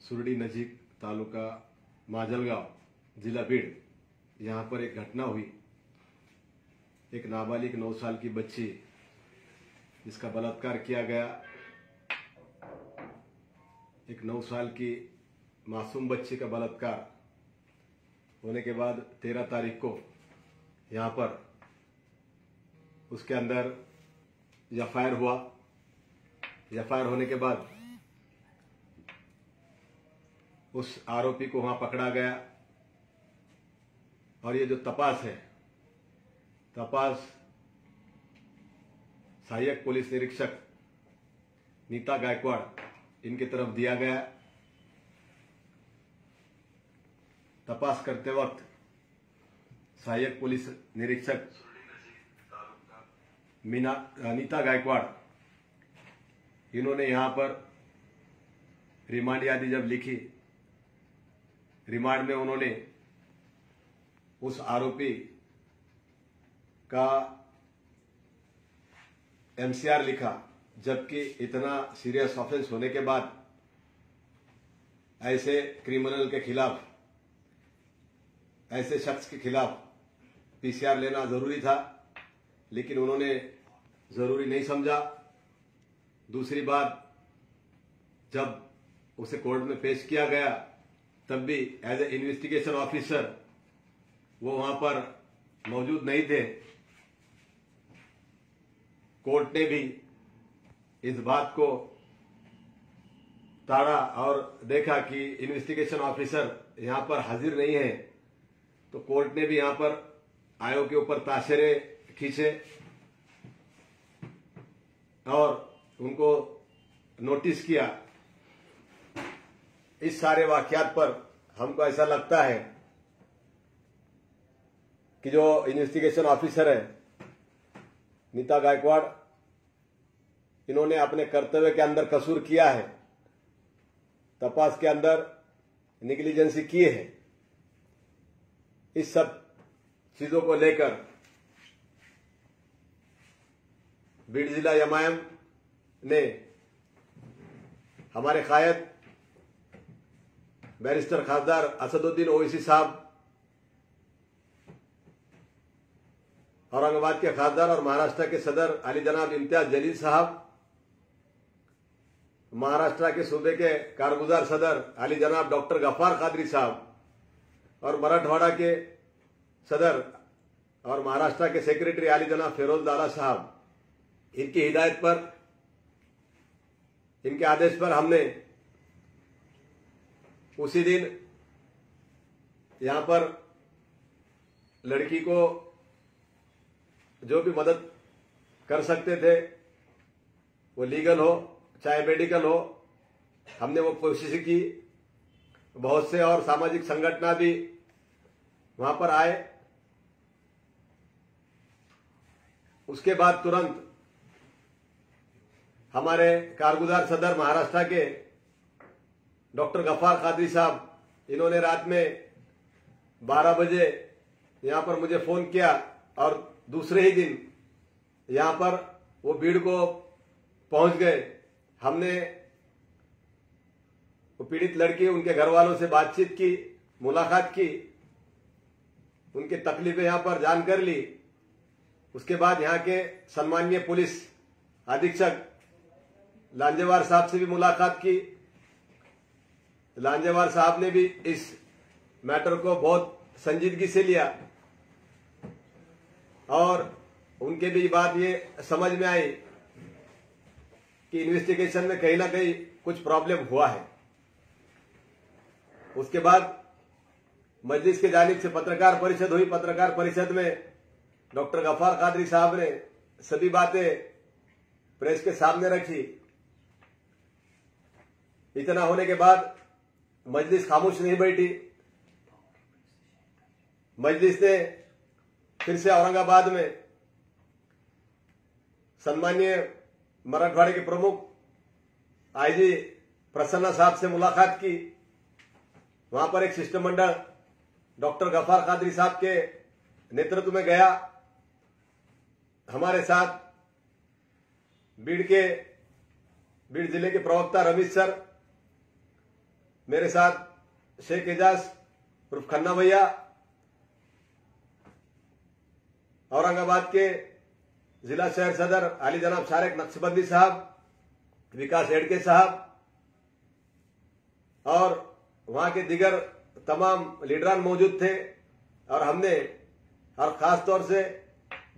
सुरडी नजीक तालुका माजलगांव जिला बीड़, यहाँ पर एक घटना हुई। एक नाबालिग 9 साल की बच्ची जिसका बलात्कार किया गया। एक 9 साल की मासूम बच्ची का बलात्कार होने के बाद 13 तारीख को यहाँ पर उसके अंदर एफआईआर हुआ। एफआईआर होने के बाद उस आरोपी को वहां पकड़ा गया और ये जो तपास है, तपास सहायक पुलिस निरीक्षक नीता गायकवाड़ इनकी तरफ दिया गया। तपास करते वक्त सहायक पुलिस निरीक्षक नीता गायकवाड़ इन्होंने यहां पर रिमांड यादी जब लिखी, रिमांड में उन्होंने उस आरोपी का एमसीआर लिखा, जबकि इतना सीरियस ऑफेंस होने के बाद ऐसे क्रिमिनल के खिलाफ, ऐसे शख्स के खिलाफ पीसीआर लेना जरूरी था, लेकिन उन्होंने जरूरी नहीं समझा। दूसरी बात, जब उसे कोर्ट में पेश किया गया तब भी एज ए इन्वेस्टिगेशन ऑफिसर वो वहां पर मौजूद नहीं थे। कोर्ट ने भी इस बात को ताड़ा और देखा कि इन्वेस्टिगेशन ऑफिसर यहां पर हाजिर नहीं है, तो कोर्ट ने भी यहां पर आयोग के ऊपर ताशरे खींचे और उनको नोटिस किया। इस सारे वाकयात पर हमको ऐसा लगता है कि जो इन्वेस्टिगेशन ऑफिसर है नीता गायकवाड़, इन्होंने अपने कर्तव्य के अंदर कसूर किया है, तपास के अंदर निग्लिजेंसी की है। इस सब चीजों को लेकर बीड़ जिला एमआईएम ने हमारे कायद बैरिस्टर खासदार असदुद्दीन ओवैसी साहब, औरंगाबाद के खासदार और महाराष्ट्र के सदर अली जनाब इम्तियाज जलील साहब, महाराष्ट्र के सूबे के कारगुजार सदर अली जनाब डॉक्टर गफ्फार कादरी साहब और मराठवाड़ा के सदर और महाराष्ट्र के सेक्रेटरी अली जनाब फिरोज दादा साहब, इनकी हिदायत पर, इनके आदेश पर हमने उसी दिन यहां पर लड़की को जो भी मदद कर सकते थे, वो लीगल हो चाहे मेडिकल हो, हमने वो कोशिश की। बहुत से और सामाजिक संगठन भी वहां पर आए। उसके बाद तुरंत हमारे कारगुजार सदर महाराष्ट्र के डॉक्टर गफ्फार कादरी साहब, इन्होंने रात में 12 बजे यहां पर मुझे फोन किया और दूसरे ही दिन यहां पर वो बीड़ को पहुंच गए। हमने वो पीड़ित लड़की, उनके घर वालों से बातचीत की, मुलाकात की, उनकी तकलीफें यहां पर जान कर ली। उसके बाद यहां के सम्माननीय पुलिस अधीक्षक लांजेवार साहब से भी मुलाकात की। लांजेवार साहब ने भी इस मैटर को बहुत संजीदगी से लिया और उनके भी बात ये समझ में आई कि इन्वेस्टिगेशन में कहीं ना कहीं कुछ प्रॉब्लम हुआ है। उसके बाद मजलिस के जानिब से पत्रकार परिषद हुई। पत्रकार परिषद में डॉक्टर गफ्फार कादरी साहब ने सभी बातें प्रेस के सामने रखी। इतना होने के बाद मजलिस खामोश नहीं बैठी। मजलिस ने फिर से औरंगाबाद में सम्माननीय मराठवाड़े के प्रमुख आईजी प्रसन्ना साहब से मुलाकात की। वहां पर एक शिष्टमंडल डॉक्टर गफ्फार कादरी साहब के नेतृत्व में गया। हमारे साथ बीड़ जिले के प्रवक्ता रमेश सर, मेरे साथ शेख एजाज उर्फ खन्ना भैया, औरंगाबाद के जिला शहर सदर आली जनाब शारेक नक्शबंदी साहब, विकास हेडके साहब और वहां के दिगर तमाम लीडरान मौजूद थे। और हमने और खास तौर से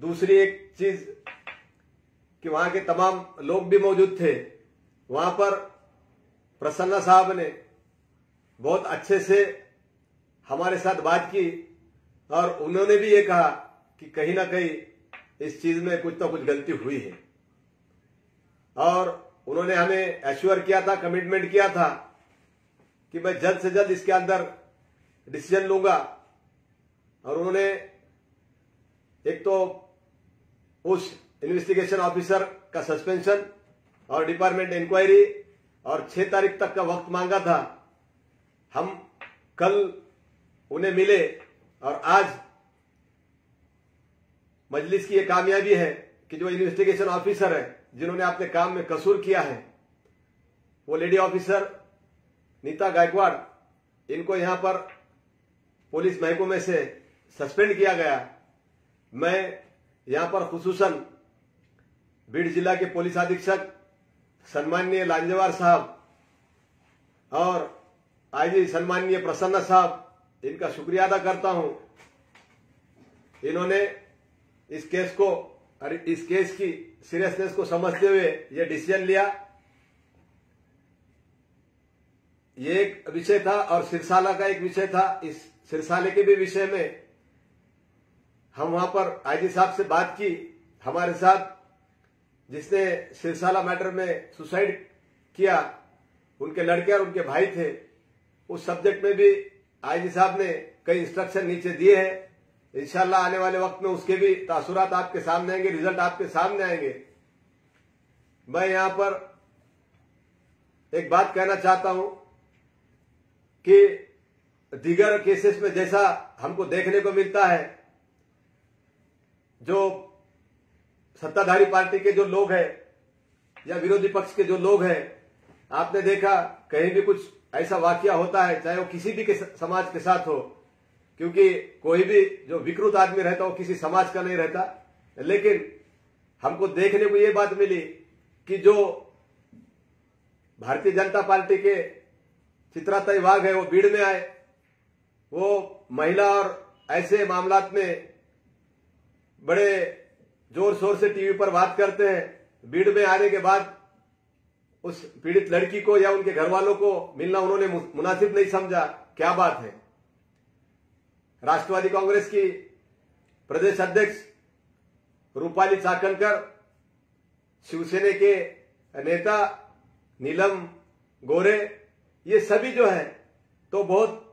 दूसरी एक चीज कि वहां के तमाम लोग भी मौजूद थे। वहां पर प्रसन्ना साहब ने बहुत अच्छे से हमारे साथ बात की और उन्होंने भी ये कहा कि कहीं ना कहीं इस चीज में कुछ तो कुछ गलती हुई है। और उन्होंने हमें एश्योर किया था, कमिटमेंट किया था कि मैं जल्द से जल्द इसके अंदर डिसीजन लूंगा। और उन्होंने एक तो उस इन्वेस्टिगेशन ऑफिसर का सस्पेंशन और डिपार्टमेंट इंक्वायरी और 6 तारीख तक का वक्त मांगा था। हम कल उन्हें मिले और आज मजलिस की यह कामयाबी है कि जो इन्वेस्टिगेशन ऑफिसर है जिन्होंने अपने काम में कसूर किया है, वो लेडी ऑफिसर नीता गायकवाड़, इनको यहां पर पुलिस महकमे से सस्पेंड किया गया। मैं यहां पर खुसूसन बीड़ जिला के पुलिस अधीक्षक सम्माननीय लांजेवार साहब और आईजी सम्माननीय प्रसन्ना साहब, इनका शुक्रिया अदा करता हूं। इन्होंने इस केस को और इस केस की सीरियसनेस को समझते हुए यह डिसीजन लिया। ये एक विषय था और सिरसाला का एक विषय था। इस सिरसाले के भी विषय में हम वहां पर आईजी साहब से बात की। हमारे साथ जिसने सिरसाला मैटर में सुसाइड किया, उनके लड़के और उनके भाई थे। उस सब्जेक्ट में भी आईजी साहब ने कई इंस्ट्रक्शन नीचे दिए हैं। इंशाल्लाह आने वाले वक्त में उसके भी तासुरात आपके सामने आएंगे, रिजल्ट आपके सामने आएंगे। मैं यहां पर एक बात कहना चाहता हूं कि दीगर केसेस में जैसा हमको देखने को मिलता है, जो सत्ताधारी पार्टी के जो लोग हैं या विरोधी पक्ष के जो लोग हैं, आपने देखा कहीं भी कुछ ऐसा वाकया होता है, चाहे वो किसी भी समाज के साथ हो, क्योंकि कोई भी जो विकृत आदमी रहता वो किसी समाज का नहीं रहता। लेकिन हमको देखने को ये बात मिली कि जो भारतीय जनता पार्टी के चित्राताई वाघ है वो बीड़ में आए, वो महिला और ऐसे मामलात में बड़े जोर शोर से टीवी पर बात करते हैं। बीड़ में आने के बाद उस पीड़ित लड़की को या उनके घर वालों को मिलना उन्होंने मुनासिब नहीं समझा। क्या बात है। राष्ट्रवादी कांग्रेस की प्रदेश अध्यक्ष रूपाली चाकणकर, शिवसेना के नेता नीलम गोरे, ये सभी जो है तो बहुत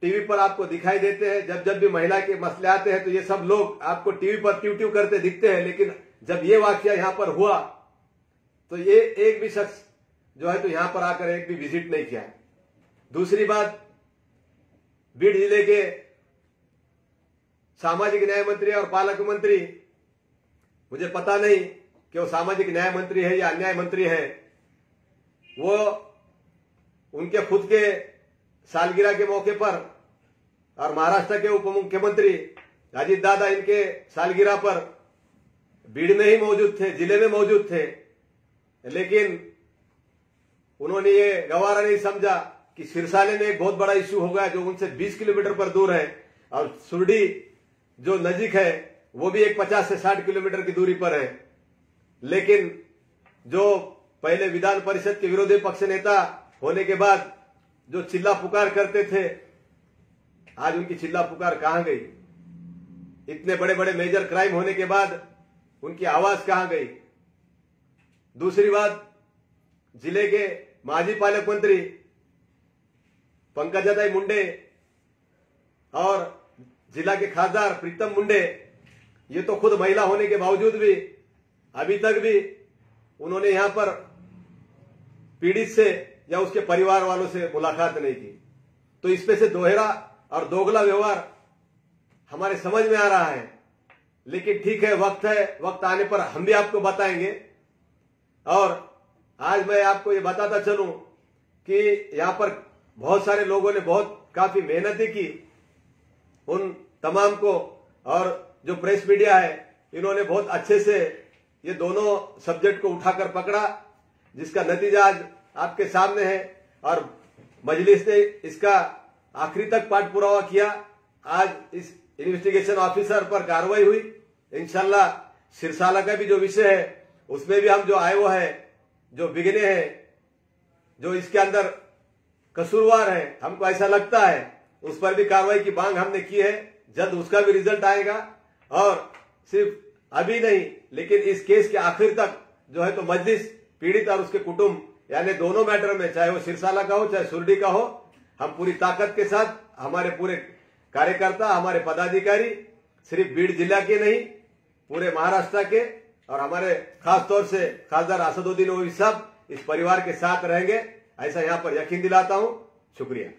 टीवी पर आपको दिखाई देते हैं। जब जब भी महिला के मसले आते हैं तो ये सब लोग आपको टीवी पर ट्यू ट्यू करते दिखते हैं। लेकिन जब ये वाकया यहां पर हुआ तो ये एक भी शख्स जो है तो यहां पर आकर एक भी विजिट नहीं किया। दूसरी बात, बीड़ जिले के सामाजिक न्याय मंत्री और पालक मंत्री, मुझे पता नहीं कि वो सामाजिक न्याय मंत्री है या अन्याय मंत्री है, वो उनके खुद के सालगिरह के मौके पर और महाराष्ट्र के उप मुख्यमंत्री अजीत दादा इनके सालगिरह पर बीड़ में ही मौजूद थे, जिले में मौजूद थे। लेकिन उन्होंने ये गवारा नहीं समझा कि सिरसाले में एक बहुत बड़ा इश्यू हो गया जो उनसे 20 किलोमीटर पर दूर है, और सुरडी जो नजीक है वो भी एक 50 से 60 किलोमीटर की दूरी पर है। लेकिन जो पहले विधान परिषद के विरोधी पक्ष नेता होने के बाद जो चिल्ला पुकार करते थे, आज उनकी चिल्ला पुकार कहां गई? इतने बड़े बड़े मेजर क्राइम होने के बाद उनकी आवाज कहां गई? दूसरी बात, जिले के माजी पालक मंत्री पंकजाताई मुंडे और जिला के खासदार प्रीतम मुंडे, ये तो खुद महिला होने के बावजूद भी अभी तक भी उन्होंने यहां पर पीड़ित से या उसके परिवार वालों से मुलाकात नहीं की। तो इसमें से दोहरा और दोगला व्यवहार हमारे समझ में आ रहा है। लेकिन ठीक है, वक्त है, वक्त आने पर हम भी आपको बताएंगे। और आज मैं आपको ये बताता चलूं कि यहाँ पर बहुत सारे लोगों ने काफी मेहनत की, उन तमाम को, और जो प्रेस मीडिया है इन्होंने बहुत अच्छे से ये दोनों सब्जेक्ट को उठाकर पकड़ा, जिसका नतीजा आज आपके सामने है। और मजलिस ने इसका आखिरी तक पाठ पुरावा किया। आज इस इन्वेस्टिगेशन ऑफिसर पर कार्रवाई हुई। इंशाल्लाह सिरसाला का भी जो विषय है उसमें भी हम जो आए वो है, जो बिगने हैं, जो इसके अंदर कसूरवार है, हमको ऐसा लगता है, उस पर भी कार्रवाई की मांग हमने की है। जल्द उसका भी रिजल्ट आएगा। और सिर्फ अभी नहीं, लेकिन इस केस के आखिर तक जो है तो मजलिस पीड़ित और उसके कुटुंब यानी दोनों मैटर में, चाहे वो सिरसाला का हो चाहे सुरडी का हो, हम पूरी ताकत के साथ, हमारे पूरे कार्यकर्ता, हमारे पदाधिकारी, सिर्फ बीड़ जिला के नहीं पूरे महाराष्ट्र के, और हमारे खास तौर से खासदार असदुद्दीन ओवैसी साहब इस परिवार के साथ रहेंगे, ऐसा यहाँ पर यकीन दिलाता हूँ। शुक्रिया।